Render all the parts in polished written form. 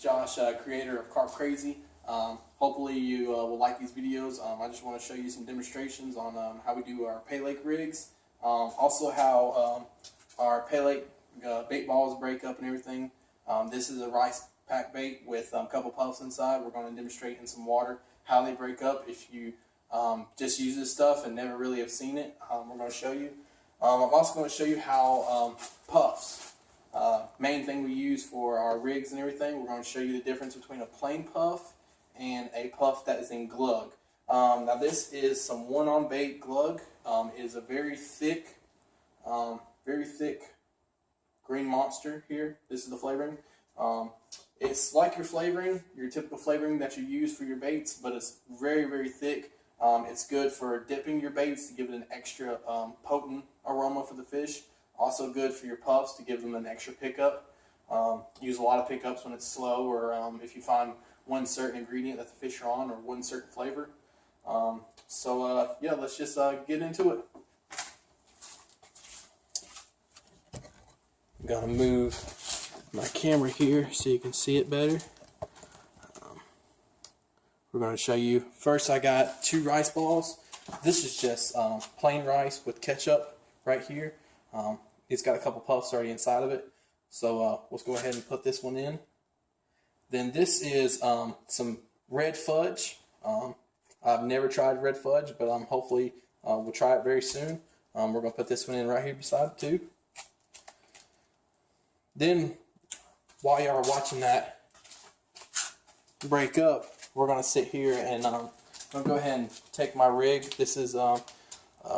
Josh, creator of Carp Crazy. Hopefully you will like these videos. I just want to show you some demonstrations on how we do our Pay Lake rigs. Also how our Pay Lake bait balls break up and everything. This is a rice pack bait with a couple puffs inside. We're going to demonstrate in some water how they break up. If you just use this stuff and never really have seen it, we're going to show you. I'm also going to show you how puffs, main thing we use for our rigs and everything. We're going to show you the difference between a plain puff and a puff that is in glug. Now this is some one-on bait glug. It is a very thick green monster here. This is the flavoring. It's like your flavoring, your typical flavoring that you use for your baits, but it's very, very thick. It's good for dipping your baits to give it an extra potent aroma for the fish. Also good for your puffs to give them an extra pickup. Use a lot of pickups when it's slow, or if you find one certain ingredient that the fish are on, or one certain flavor. Yeah, let's just get into it. I'm gonna move my camera here so you can see it better. We're going to show you. First, I got 2 rice balls. This is just plain rice with ketchup right here. It's got a couple puffs already inside of it. So let's go ahead and put this one in. Then this is some red fudge. I've never tried red fudge, but hopefully we'll try it very soon. We're going to put this one in right here beside it too. Then, while y'all are watching that break up, we're going to sit here and I'm going to go ahead and take my rig. This is a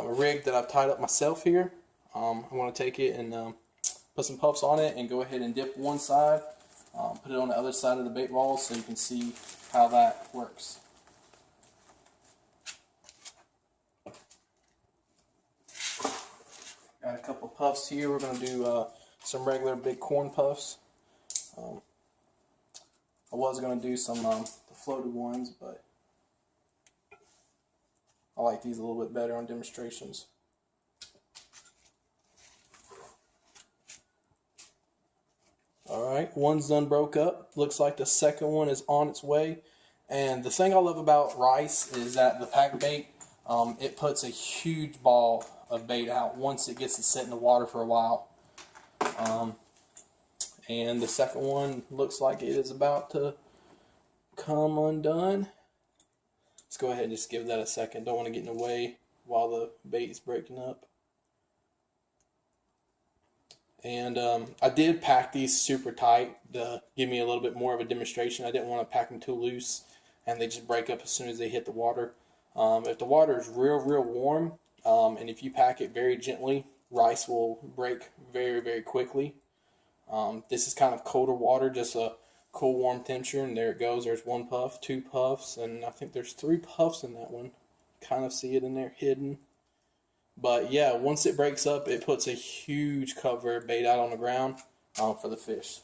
rig that I've tied up myself here. I'm going to take it and put some puffs on it and go ahead and dip one side, put it on the other side of the bait ball so you can see how that works. Got a couple puffs here. We're going to do some regular big corn puffs. I was going to do some the floated ones, but I like these a little bit better on demonstrations. Alright, one's done broke up. Looks like the second one is on its way. And the thing I love about rice is that the pack bait, it puts a huge ball of bait out once it gets to sit in the water for a while. And the second one looks like it is about to come undone. Let's go ahead and just give that a second. Don't want to get in the way while the bait is breaking up. And I did pack these super tight to give me a little bit more of a demonstration. I didn't want to pack them too loose and they just break up as soon as they hit the water. If the water is real warm, and if you pack it very gently, rice will break very, very quickly. This is kind of colder water, just a cool warm temperature, and there it goes. There's 1 puff, 2 puffs, and I think there's 3 puffs in that one. Kind of see it in there hidden. But yeah, once it breaks up, it puts a huge cover of bait out on the ground for the fish.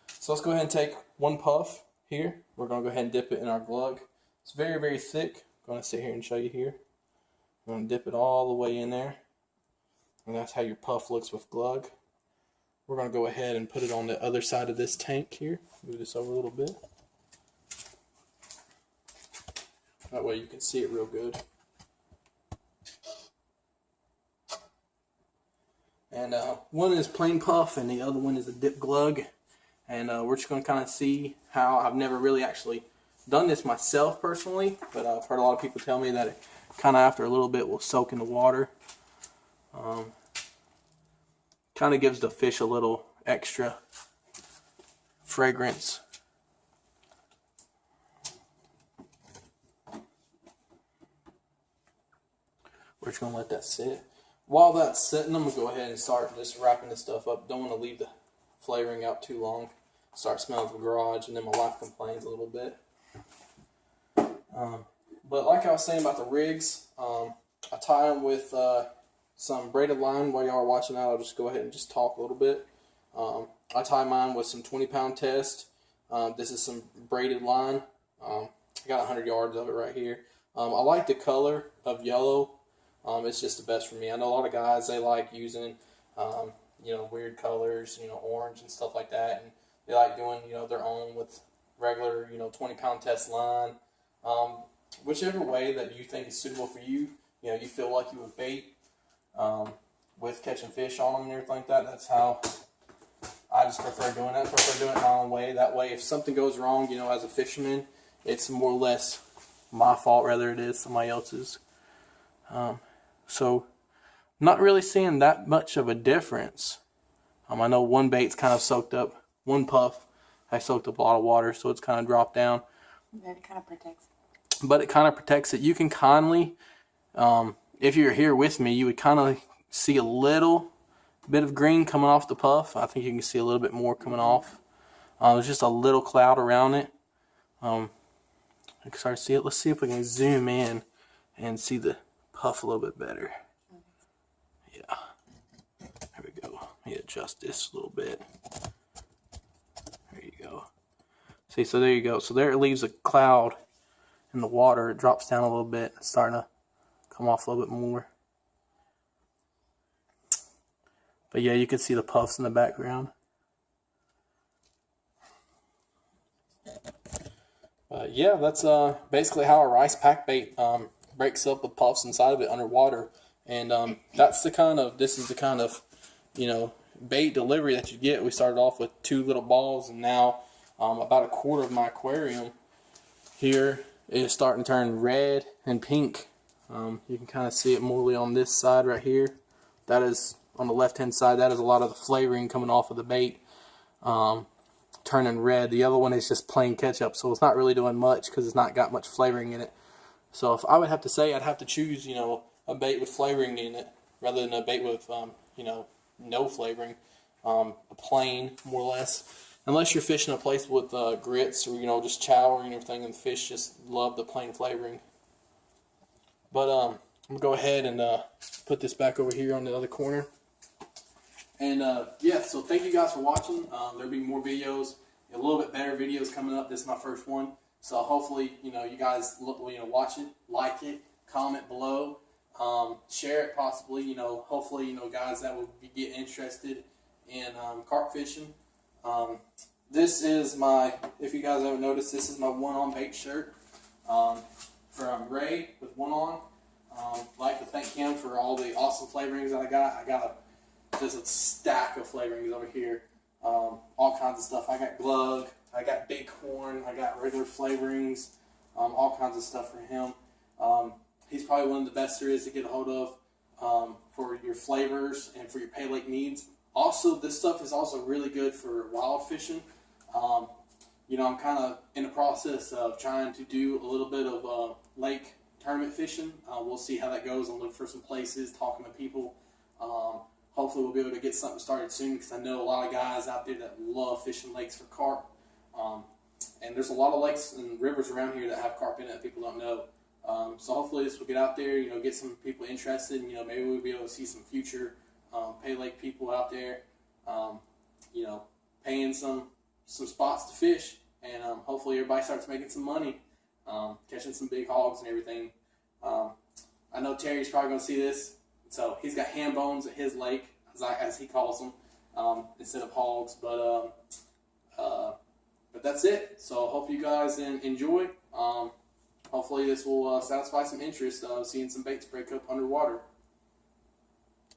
So let's go ahead and take 1 puff here. We're going to go ahead and dip it in our glug. It's very, very thick. I'm going to sit here and show you here. I'm going to dip it all the way in there. And that's how your puff looks with glug. We're going to go ahead and put it on the other side of this tank here. Move this over a little bit. That way you can see it real good. And one is plain puff and the other one is a dip glug. And we're just going to kind of see how. I've never really actually done this myself personally, but I've heard a lot of people tell me that it kind of after a little bit will soak in the water. Kind of gives the fish a little extra fragrance. We're just going to let that sit. While that's sitting, I'm going to go ahead and start just wrapping this stuff up. Don't want to leave the flavoring out too long. Start smelling the garage, and then my wife complains a little bit. But like I was saying about the rigs, I tie them with some braided line. While y'all are watching that, I'll just go ahead and just talk a little bit. I tie mine with some 20-pound test. This is some braided line. I got 100 yards of it right here. I like the color of yellow. It's just the best for me. I know a lot of guys, they like using, weird colors, orange and stuff like that. And they like doing, their own with regular, 20-pound test line. Whichever way that you think is suitable for you, you feel like you would bait with catching fish on them and everything like that. That's how I just prefer doing it. I prefer doing it my own way. That way, if something goes wrong, as a fisherman, it's more or less my fault rather it is somebody else's. So, not really seeing that much of a difference. I know one bait's kind of soaked up. One puff, I soaked up a lot of water, so it's kind of dropped down. That kind of protects. But it kind of protects it. You can kindly, if you're here with me, you would kind of see a little bit of green coming off the puff. I think you can see a little bit more coming off. There's just a little cloud around it. You can start to see it. Let's see if we can zoom in and see the puff a little bit better. Yeah. There we go. Let me adjust this a little bit. There you go. See, so there you go. So there it leaves a cloud in the water. It drops down a little bit. It's starting to come off a little bit more. But yeah, you can see the puffs in the background. Yeah, that's basically how a rice pack bait breaks up the puffs inside of it underwater. And this is the kind of, bait delivery that you get. We started off with 2 little balls, and now about a quarter of my aquarium here is starting to turn red and pink. You can kind of see it morely on this side right here. That is on the left hand side. That is a lot of the flavoring coming off of the bait, turning red. The other one is just plain ketchup, so it's not really doing much because it's not got much flavoring in it. So if I would have to say, I'd have to choose a bait with flavoring in it rather than a bait with no flavoring, a plain, more or less. Unless you're fishing a place with grits or just chow and everything, and the fish just love the plain flavoring. But I'm gonna go ahead and put this back over here on the other corner. And yeah, so thank you guys for watching. There'll be more videos, a little bit better videos coming up. This is my first one, so hopefully you guys watch it, like it, comment below. Share it possibly, hopefully, guys that would get interested in carp fishing. This is if you guys haven't noticed, this is my One On Bait shirt from Ray with One On. I'd like to thank him for all the awesome flavorings that I got. I got just a stack of flavorings over here, all kinds of stuff. I got glug, I got bighorn, I got regular flavorings, all kinds of stuff for him. He's probably one of the best there is to get a hold of for your flavors and for your Pay Lake needs. Also, this stuff is also really good for wild fishing. I'm kind of in the process of trying to do a little bit of lake tournament fishing. We'll see how that goes. I'll look for some places, talking to people. Hopefully we'll be able to get something started soon, because I know a lot of guys out there that love fishing lakes for carp. And there's a lot of lakes and rivers around here that have carp in it that people don't know. So hopefully this will get out there, get some people interested, and, maybe we'll be able to see some future Pay Lake people out there, paying some spots to fish, and hopefully everybody starts making some money, catching some big hogs and everything. I know Terry's probably going to see this, so he's got ham bones at his lake, as he calls them, instead of hogs, but that's it. So I hope you guys enjoy. Hopefully this will satisfy some interest of seeing some baits break up underwater.